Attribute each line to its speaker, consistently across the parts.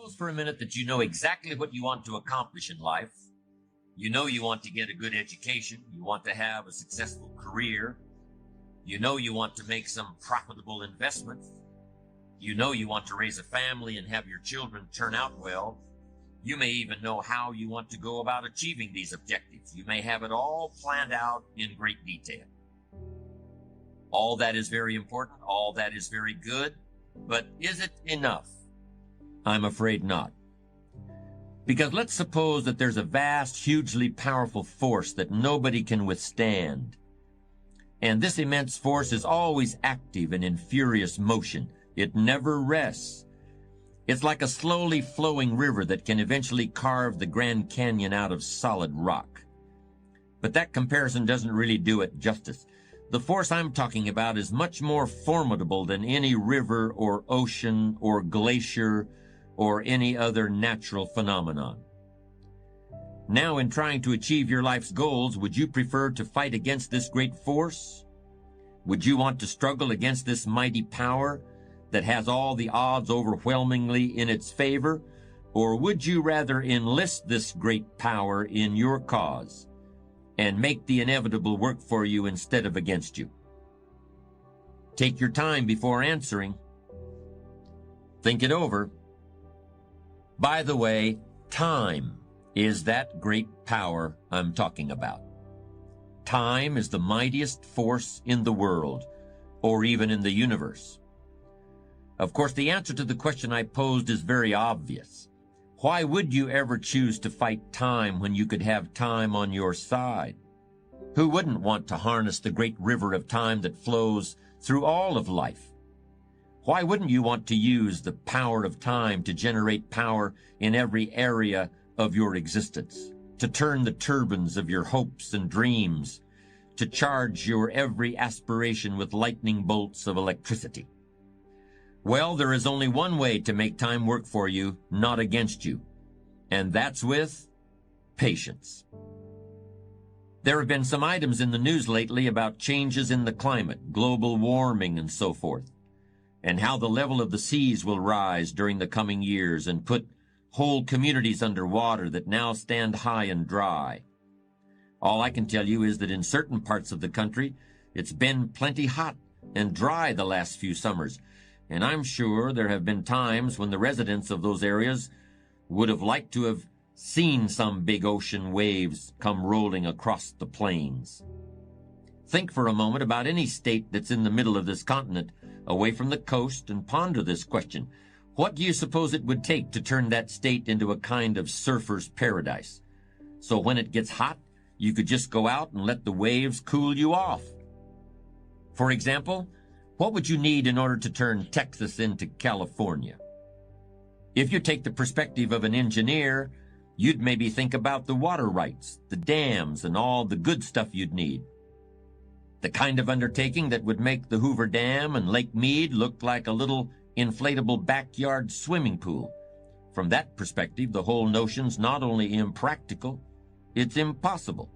Speaker 1: Suppose for a minute that you know exactly what you want to accomplish in life. You know you want to get a good education. You want to have a successful career. You know you want to make some profitable investment. You know you want to raise a family and have your children turn out well. You may even know how you want to go about achieving these objectives. You may have it all planned out in great detail. All that is very important. All that is very good. But is it enough? I'm afraid not. Because let's suppose that there's a vast, hugely powerful force that nobody can withstand. And this immense force is always active and in furious motion. It never rests. It's like a slowly flowing river that can eventually carve the Grand Canyon out of solid rock. But that comparison doesn't really do it justice. The force I'm talking about is much more formidable than any river or ocean or glacier or any other natural phenomenon. Now, in trying to achieve your life's goals, would you prefer to fight against this great force? Would you want to struggle against this mighty power that has all the odds overwhelmingly in its favor? Or would you rather enlist this great power in your cause and make the inevitable work for you instead of against you? Take your time before answering. Think it over. By the way, time is that great power I'm talking about. Time is the mightiest force in the world, or even in the universe. Of course, the answer to the question I posed is very obvious. Why would you ever choose to fight time when you could have time on your side? Who wouldn't want to harness the great river of time that flows through all of life? Why wouldn't you want to use the power of time to generate power in every area of your existence, to turn the turbines of your hopes and dreams, to charge your every aspiration with lightning bolts of electricity? Well, there is only one way to make time work for you, not against you, and that's with patience. There have been some items in the news lately about changes in the climate, global warming, and so forth, and how the level of the seas will rise during the coming years and put whole communities under water that now stand high and dry. All I can tell you is that in certain parts of the country, it's been plenty hot and dry the last few summers, and I'm sure there have been times when the residents of those areas would have liked to have seen some big ocean waves come rolling across the plains. Think for a moment about any state that's in the middle of this continent, away from the coast, and ponder this question. What do you suppose it would take to turn that state into a kind of surfer's paradise? So when it gets hot, you could just go out and let the waves cool you off. For example, what would you need in order to turn Texas into California? If you take the perspective of an engineer, you'd maybe think about the water rights, the dams, and all the good stuff you'd need. The kind of undertaking that would make the Hoover Dam and Lake Mead look like a little inflatable backyard swimming pool. From that perspective, the whole notion's not only impractical, it's impossible.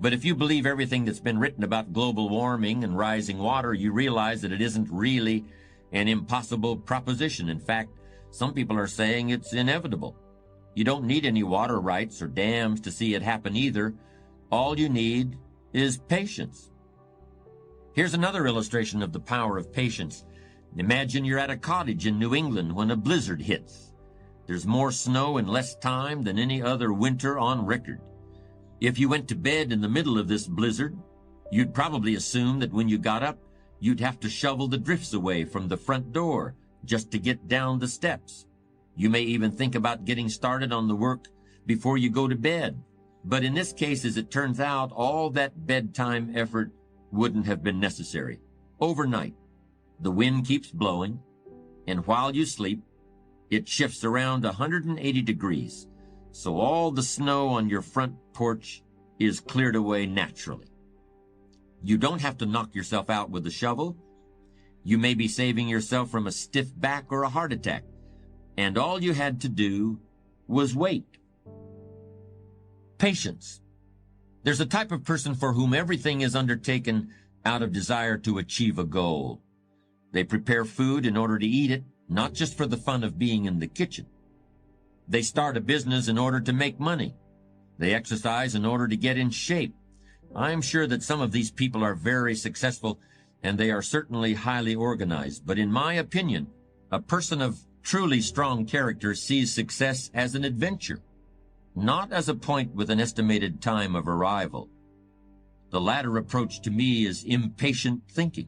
Speaker 1: But if you believe everything that's been written about global warming and rising water, you realize that it isn't really an impossible proposition. In fact, some people are saying it's inevitable. You don't need any water rights or dams to see it happen either. All you need is patience. Here's another illustration of the power of patience. Imagine you're at a cottage in New England when a blizzard hits. There's more snow in less time than any other winter on record. If you went to bed in the middle of this blizzard, you'd probably assume that when you got up, you'd have to shovel the drifts away from the front door just to get down the steps. You may even think about getting started on the work before you go to bed. But in this case, as it turns out, all that bedtime effort wouldn't have been necessary. Overnight, the wind keeps blowing, and while you sleep, it shifts around 180 degrees, so all the snow on your front porch is cleared away naturally. You don't have to knock yourself out with a shovel. You may be saving yourself from a stiff back or a heart attack, and all you had to do was wait. Patience. There's a type of person for whom everything is undertaken out of desire to achieve a goal. They prepare food in order to eat it, not just for the fun of being in the kitchen. They start a business in order to make money. They exercise in order to get in shape. I'm sure that some of these people are very successful, and they are certainly highly organized. But in my opinion, a person of truly strong character sees success as an adventure, not as a point with an estimated time of arrival. The latter approach to me is impatient thinking.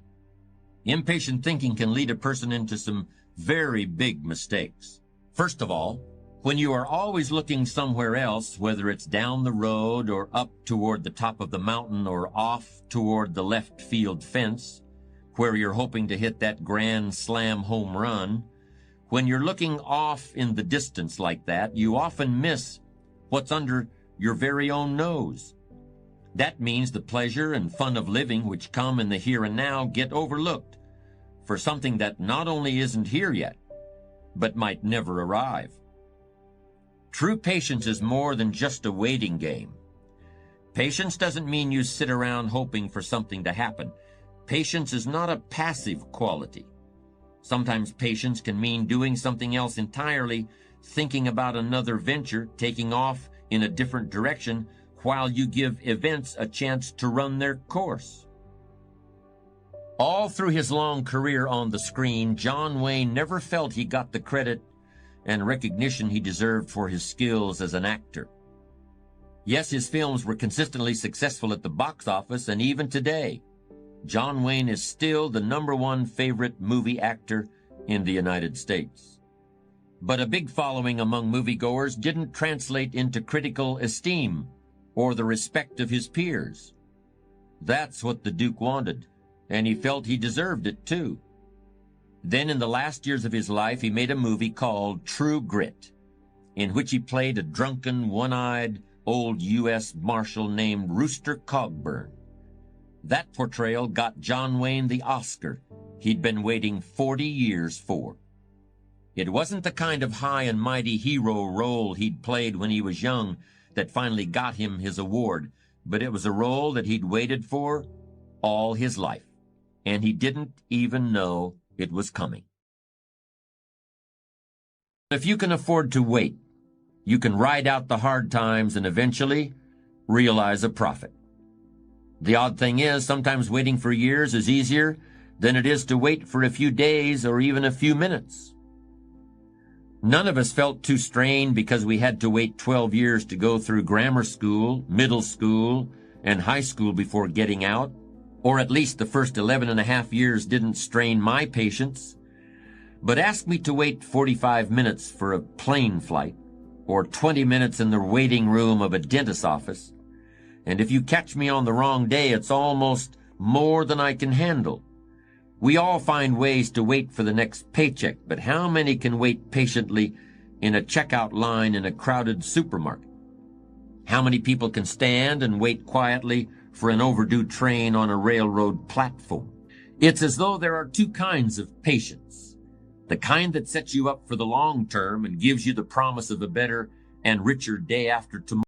Speaker 1: Impatient thinking can lead a person into some very big mistakes. First of all, when you are always looking somewhere else, whether it's down the road or up toward the top of the mountain or off toward the left field fence, where you're hoping to hit that grand slam home run, when you're looking off in the distance like that, you often miss what's under your very own nose. That means the pleasure and fun of living which come in the here and now get overlooked for something that not only isn't here yet, but might never arrive. True patience is more than just a waiting game. Patience doesn't mean you sit around hoping for something to happen. Patience is not a passive quality. Sometimes patience can mean doing something else entirely, thinking about another venture, taking off in a different direction, while you give events a chance to run their course. All through his long career on the screen, John Wayne never felt he got the credit and recognition he deserved for his skills as an actor. Yes, his films were consistently successful at the box office, and even today, John Wayne is still the #1 favorite movie actor in the United States. But a big following among moviegoers didn't translate into critical esteem or the respect of his peers. That's what the Duke wanted, and he felt he deserved it too. Then in the last years of his life, he made a movie called True Grit, in which he played a drunken, one-eyed old U.S. Marshal named Rooster Cogburn. That portrayal got John Wayne the Oscar he'd been waiting 40 years for. It wasn't the kind of high and mighty hero role he'd played when he was young that finally got him his award, but it was a role that he'd waited for all his life, and he didn't even know it was coming. If you can afford to wait, you can ride out the hard times and eventually realize a profit. The odd thing is, sometimes waiting for years is easier than it is to wait for a few days or even a few minutes. None of us felt too strained because we had to wait 12 years to go through grammar school, middle school, and high school before getting out, or at least the first 11 and a half years didn't strain my patience. But ask me to wait 45 minutes for a plane flight, or 20 minutes in the waiting room of a dentist's office, and if you catch me on the wrong day, it's almost more than I can handle. We all find ways to wait for the next paycheck, but how many can wait patiently in a checkout line in a crowded supermarket? How many people can stand and wait quietly for an overdue train on a railroad platform? It's as though there are two kinds of patience. The kind that sets you up for the long term and gives you the promise of a better and richer day after tomorrow.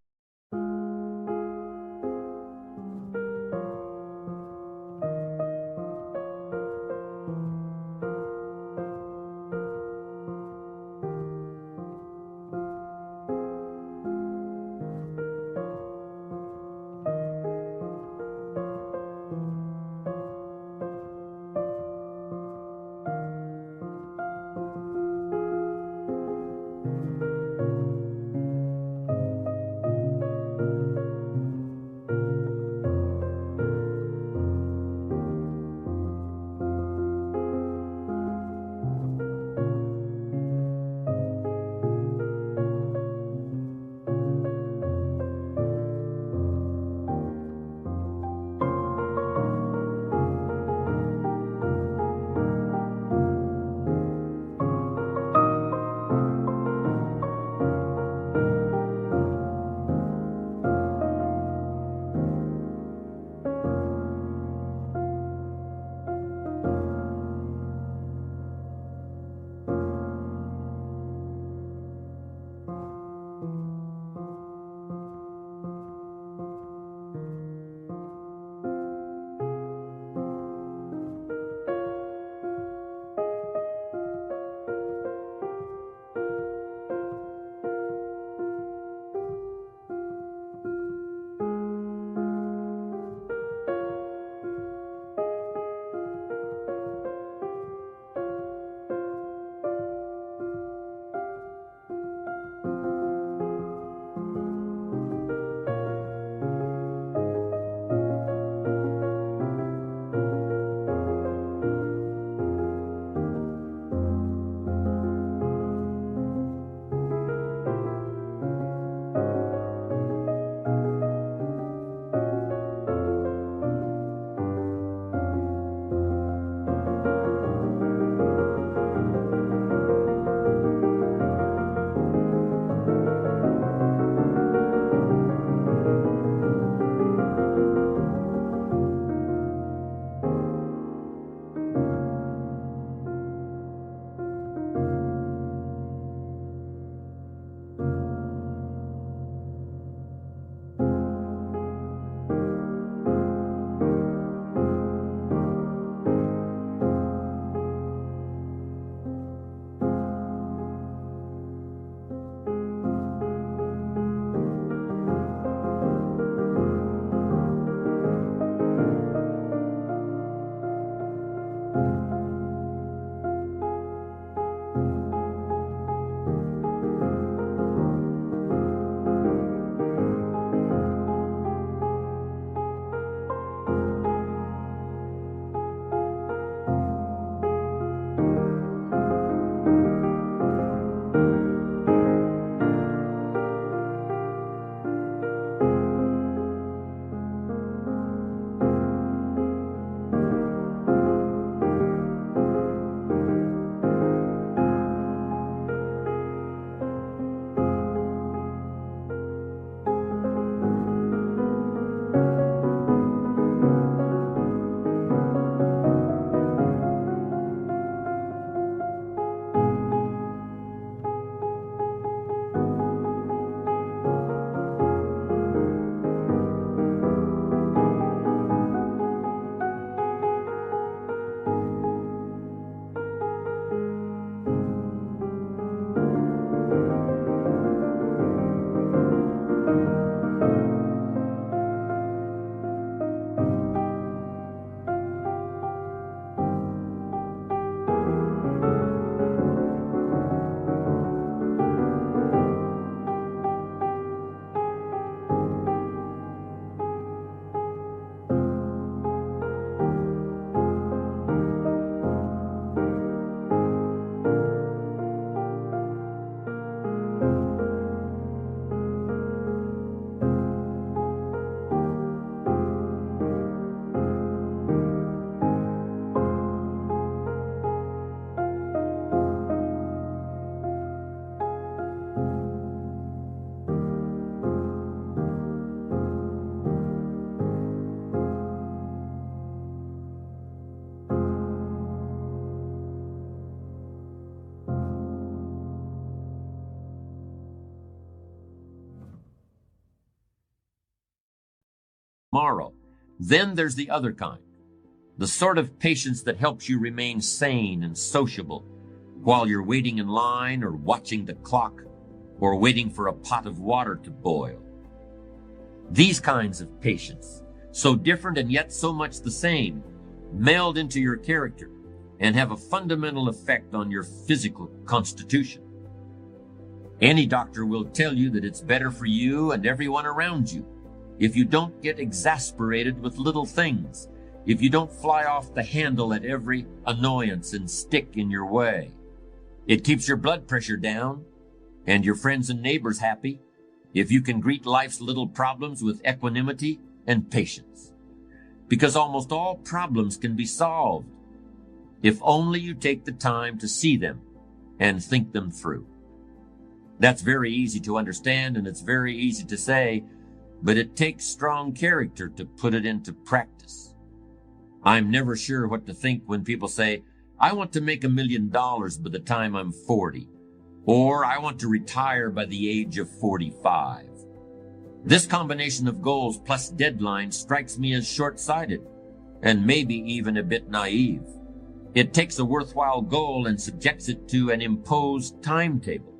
Speaker 1: tomorrow. Then there's the other kind, the sort of patience that helps you remain sane and sociable while you're waiting in line or watching the clock or waiting for a pot of water to boil. These kinds of patience, so different and yet so much the same, meld into your character and have a fundamental effect on your physical constitution. Any doctor will tell you that it's better for you and everyone around you if you don't get exasperated with little things, if you don't fly off the handle at every annoyance and stick in your way. It keeps your blood pressure down and your friends and neighbors happy if you can greet life's little problems with equanimity and patience. Because almost all problems can be solved if only you take the time to see them and think them through. That's very easy to understand and it's very easy to say, but it takes strong character to put it into practice. I'm never sure what to think when people say, I want to make $1 million by the time I'm 40, or I want to retire by the age of 45. This combination of goals plus deadlines strikes me as short-sighted and maybe even a bit naive. It takes a worthwhile goal and subjects it to an imposed timetable.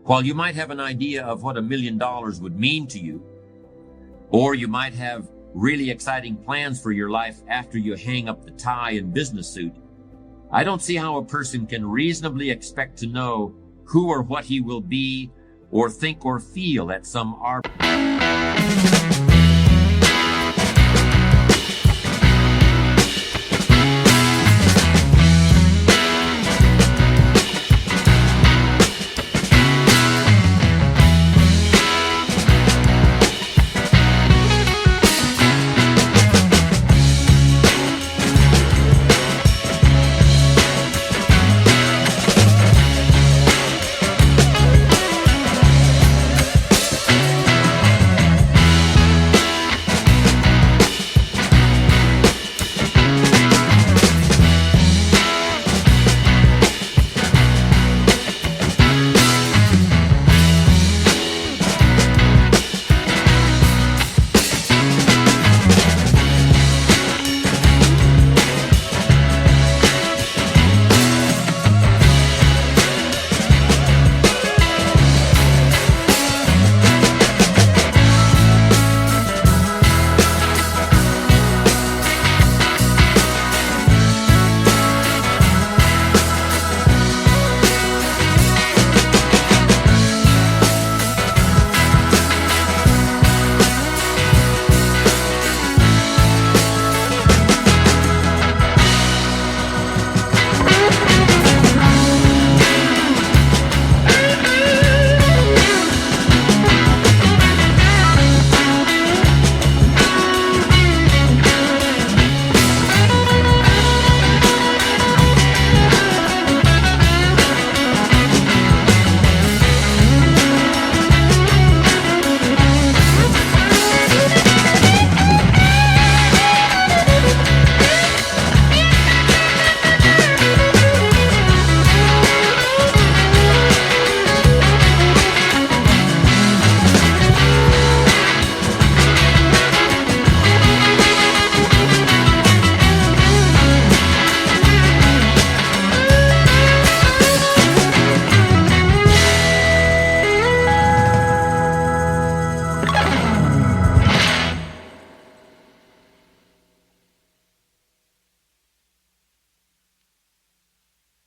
Speaker 1: While you might have an idea of what $1 million would mean to you, or you might have really exciting plans for your life after you hang up the tie and business suit, I don't see how a person can reasonably expect to know who or what he will be or think or feel at some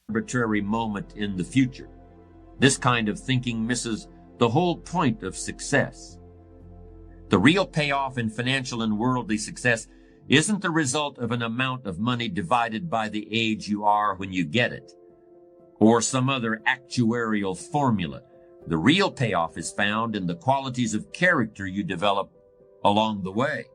Speaker 1: arbitrary moment in the future. This kind of thinking misses the whole point of success. The real payoff in financial and worldly success isn't the result of an amount of money divided by the age you are when you get it, or some other actuarial formula. The real payoff is found in the qualities of character you develop along the way.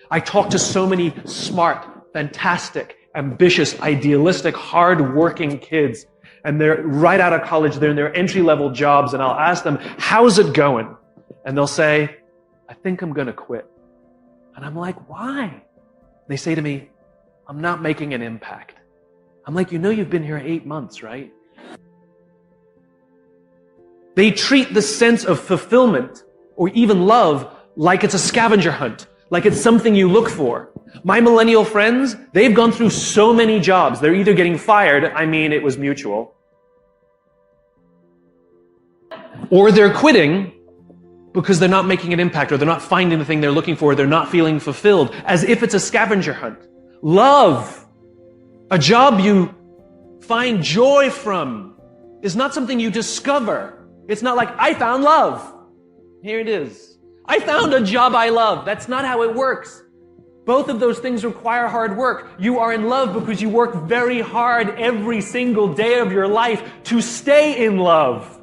Speaker 2: I talk to so many smart, fantastic, ambitious, idealistic, hard-working kids, and they're right out of college, they're in their entry-level jobs, and I'll ask them, how's it going? And they'll say, I think I'm going to quit. And I'm like, why? They say to me, I'm not making an impact. I'm like, you know you've been here 8 months, right? They treat the sense of fulfillment or even love like it's a scavenger hunt, like it's something you look for. My millennial friends, they've gone through so many jobs. They're either getting fired, I mean, it was mutual, or they're quitting because they're not making an impact, or they're not finding the thing they're looking for, or they're not feeling fulfilled, as if it's a scavenger hunt. Love, a job you find joy from, is not something you discover. It's not like, I found love. Here it is. I found a job I love. That's not how it works. Both of those things require hard work. You are in love because you work very hard every single day of your life to stay in love.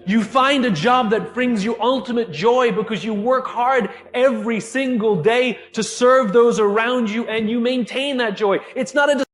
Speaker 2: You find a job that brings you ultimate joy because you work hard every single day to serve those around you, and you maintain that joy. It's not a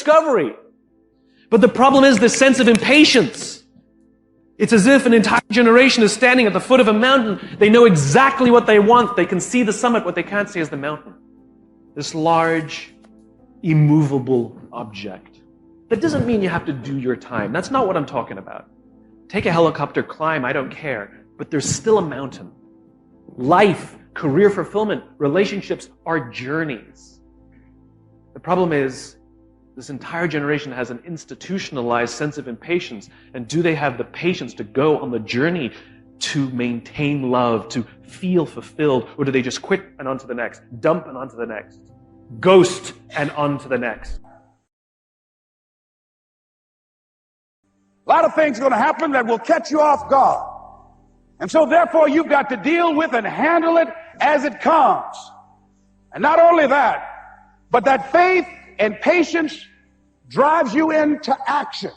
Speaker 2: discovery. But the problem is this sense of impatience. It's as if an entire generation is standing at the foot of a mountain. They know exactly what they want. They can see the summit. What they can't see is the mountain. This large, immovable object. That doesn't mean you have to do your time. That's not what I'm talking about. Take a helicopter, climb, I don't care. But there's still a mountain. Life, career fulfillment, relationships are journeys. The problem is, this entire generation has an institutionalized sense of impatience. And do they have the patience to go on the journey to maintain love, to feel fulfilled? Or do they just quit and on to the next, dump and on to the next, ghost and on to the next?
Speaker 3: A lot of things are going to happen that will catch you off guard. And so therefore you've got to deal with and handle it as it comes. And not only that, but that faith and patience drives you into action.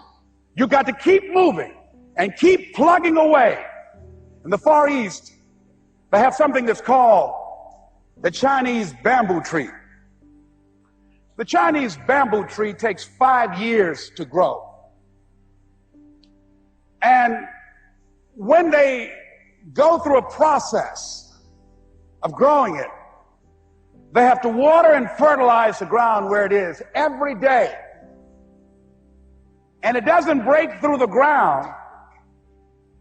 Speaker 3: You've got to keep moving and keep plugging away. In the Far East, they have something that's called the Chinese bamboo tree. The Chinese bamboo tree takes 5 years to grow. And when they go through a process of growing it, they have to water and fertilize the ground where it is every day. And it doesn't break through the ground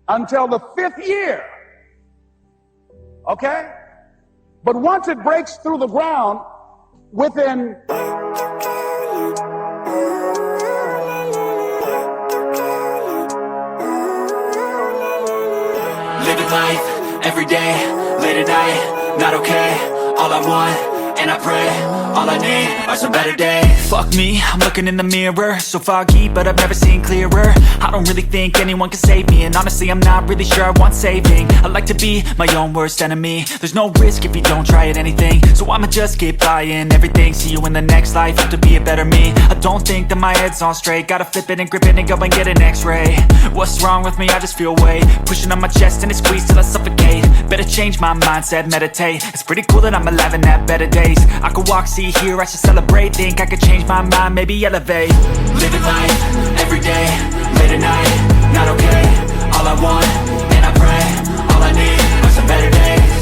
Speaker 3: until the 5th year. Okay? But once it breaks through the ground, within
Speaker 4: living life every day, late at night, not okay. All I want, and I pray, all I need are some better days. Fuck me, I'm looking in the mirror, so foggy, but I've never seen clearer. I don't really think anyone can save me, and honestly I'm not really sure I want saving. I like to be my own worst enemy. There's no risk if you don't try at anything, so I'ma just keep buying everything. See you in the next life, have to be a better me. I don't think that my head's on straight, gotta flip it and grip it and go and get an x-ray. What's wrong with me? I just feel weight pushing on my chest and it squeezes till I suffocate. Better change my mindset, meditate. It's pretty cool that I'm alive and have better days. I could walk, see, hear, I should celebrate. Think I could change my mind, maybe elevate. Living life, every day, late at night, not okay. All I want, and I pray, all I need are some better days.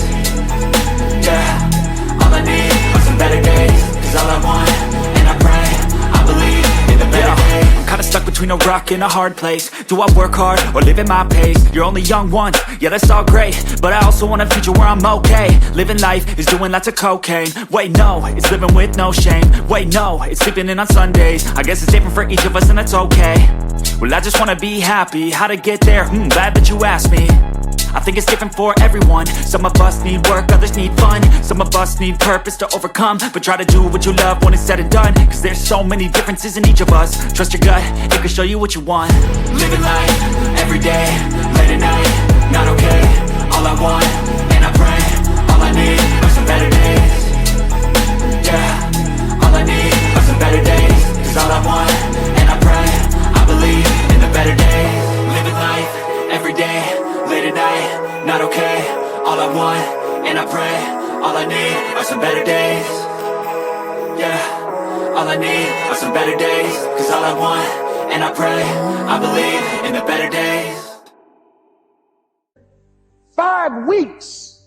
Speaker 4: Yeah, all I need are some better days. Cause all I want, and I pray, I believe in the better days. I'm kinda stuck between a rock and a hard place. Do I work hard or live at my pace? You're only young once, yeah that's all great, but I also want a future where I'm okay. Living life is doing lots of cocaine. Wait no, it's living with no shame. Wait no, it's sleeping in on Sundays. I guess it's different for each of us and that's okay. Well I just wanna be happy, how to get there? Glad that you asked me. I think it's different for everyone. Some of us need work, others need fun. Some of us need purpose to overcome. But try to do what you love when it's said and done. Cause there's so many differences in each of us. Trust your gut, it can show you what you want. Living life, every day, late at night, not okay. All I want, and I pray, all I need are some better days. Yeah, all I need are some better days. Cause all I want, and I pray, I believe in the better days. Living life, every day, late at night, not okay. All I want, and I pray, all I need are some better days. Yeah, all I need are some better days. Cause all I want, and I pray, I believe in the better days.
Speaker 3: 5 weeks,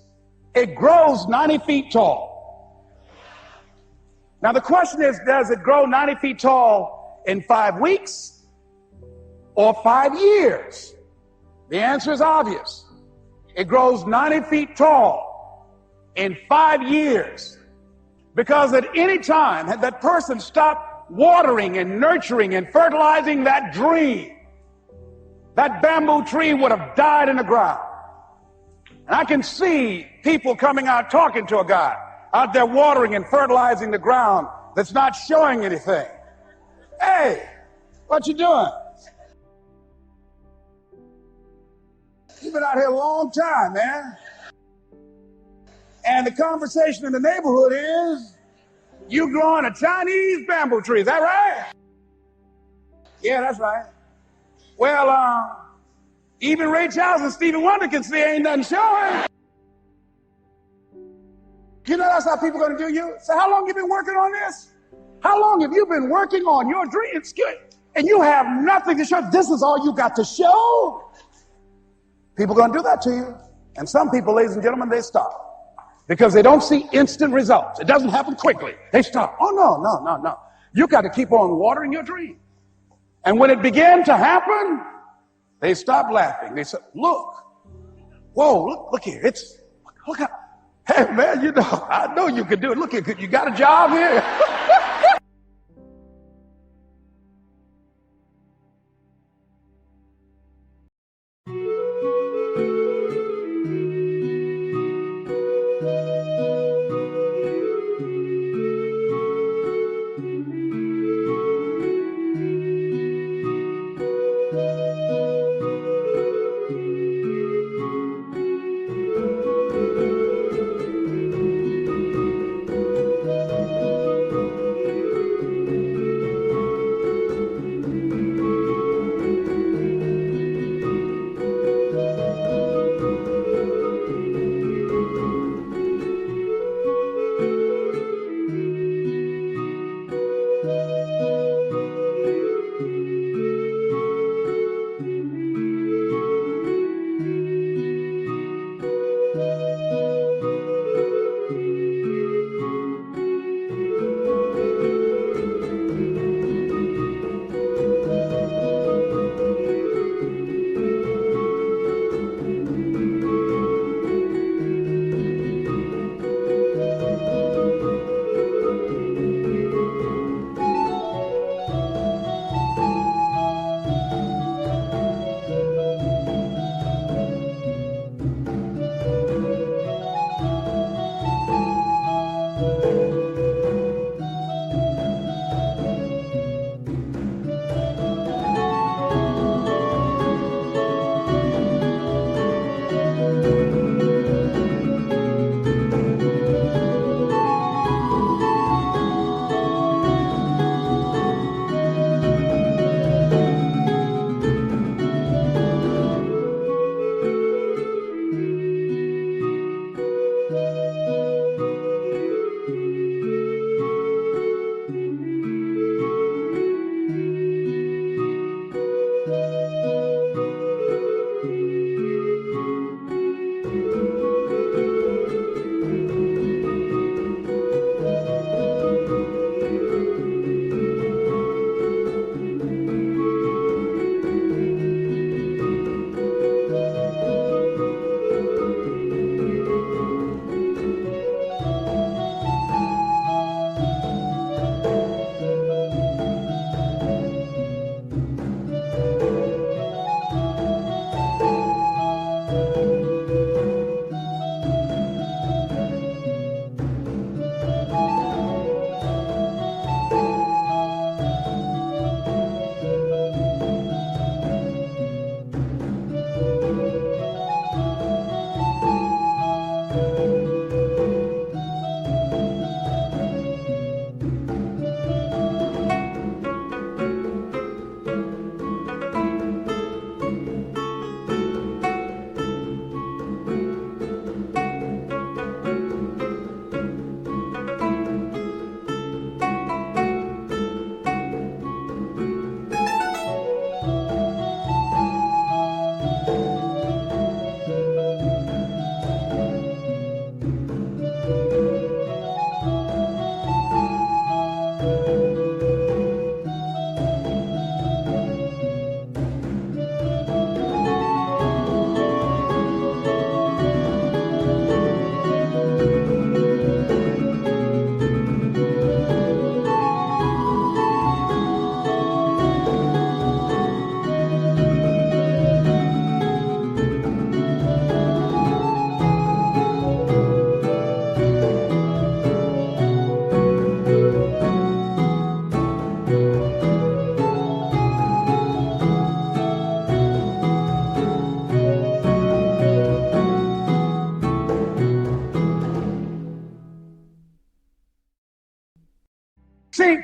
Speaker 3: it grows 90 feet tall. Now the question is, does it grow 90 feet tall in 5 weeks or 5 years? The answer is obvious. It grows 90 feet tall in 5 years. Because at any time, had that person stopped watering and nurturing and fertilizing that dream, that bamboo tree would have died in the ground. And I can see people coming out talking to a guy out there watering and fertilizing the ground that's not showing anything. Hey, what you doing? You've been out here a long time, man. And the conversation in the neighborhood is, you growing a Chinese bamboo tree, is that right? Yeah, that's right. Well, even Ray Charles and Stevie Wonder can see ain't nothing showing. You know that's how people are going to do you? So how long you been working on this? How long have you been working on your dreams and you have nothing to show? This is all you got to show. People are going to do that to you. And some people, ladies and gentlemen, they stop because they don't see instant results. It doesn't happen quickly. They stop. Oh, no. You got to keep on watering your dream. And when it began to happen, they stopped laughing. They said, look, whoa, look here. Look how, hey, man, you know, I know you can do it. Look here, you got a job here?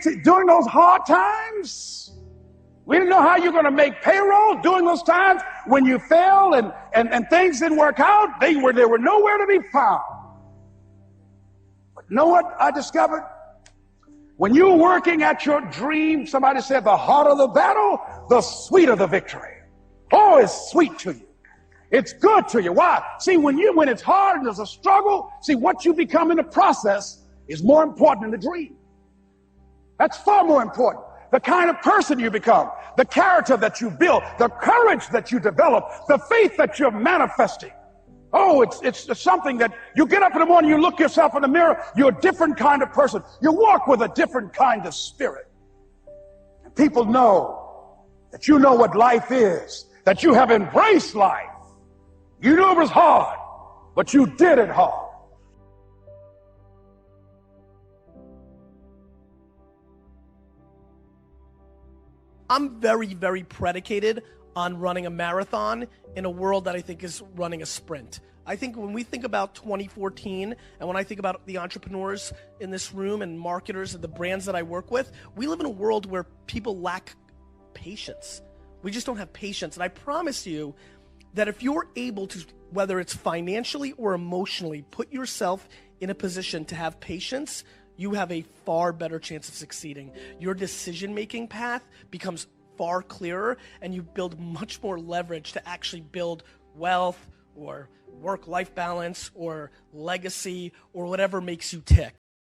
Speaker 3: See, during those hard times, we didn't know how you're going to make payroll. During those times when you fell and things didn't work out, they were nowhere to be found. But you know what I discovered? When you're working at your dream, somebody said the harder the battle, the sweeter the victory. Oh, it's sweet to you. It's good to you. Why? See, when it's hard and there's a struggle, see, what you become in the process is more important than the dream. That's far more important. The kind of person you become, the character that you build, the courage that you develop, the faith that you're manifesting. Oh, it's something that you get up in the morning, you look yourself in the mirror, you're a different kind of person. You walk with a different kind of spirit. And people know that you know what life is, that you have embraced life. You knew it was hard, but you did it hard.
Speaker 5: I'm very, very predicated on running a marathon in a world that I think is running a sprint. I think when we think about 2014 and when I think about the entrepreneurs in this room and marketers and the brands that I work with, we live in a world where people lack patience. We just don't have patience. And I promise you that if you're able to, whether it's financially or emotionally, put yourself in a position to have patience, you have a far better chance of succeeding. Your decision-making path becomes far clearer, and you build much more leverage to actually build wealth or work-life balance or legacy or whatever makes you tick.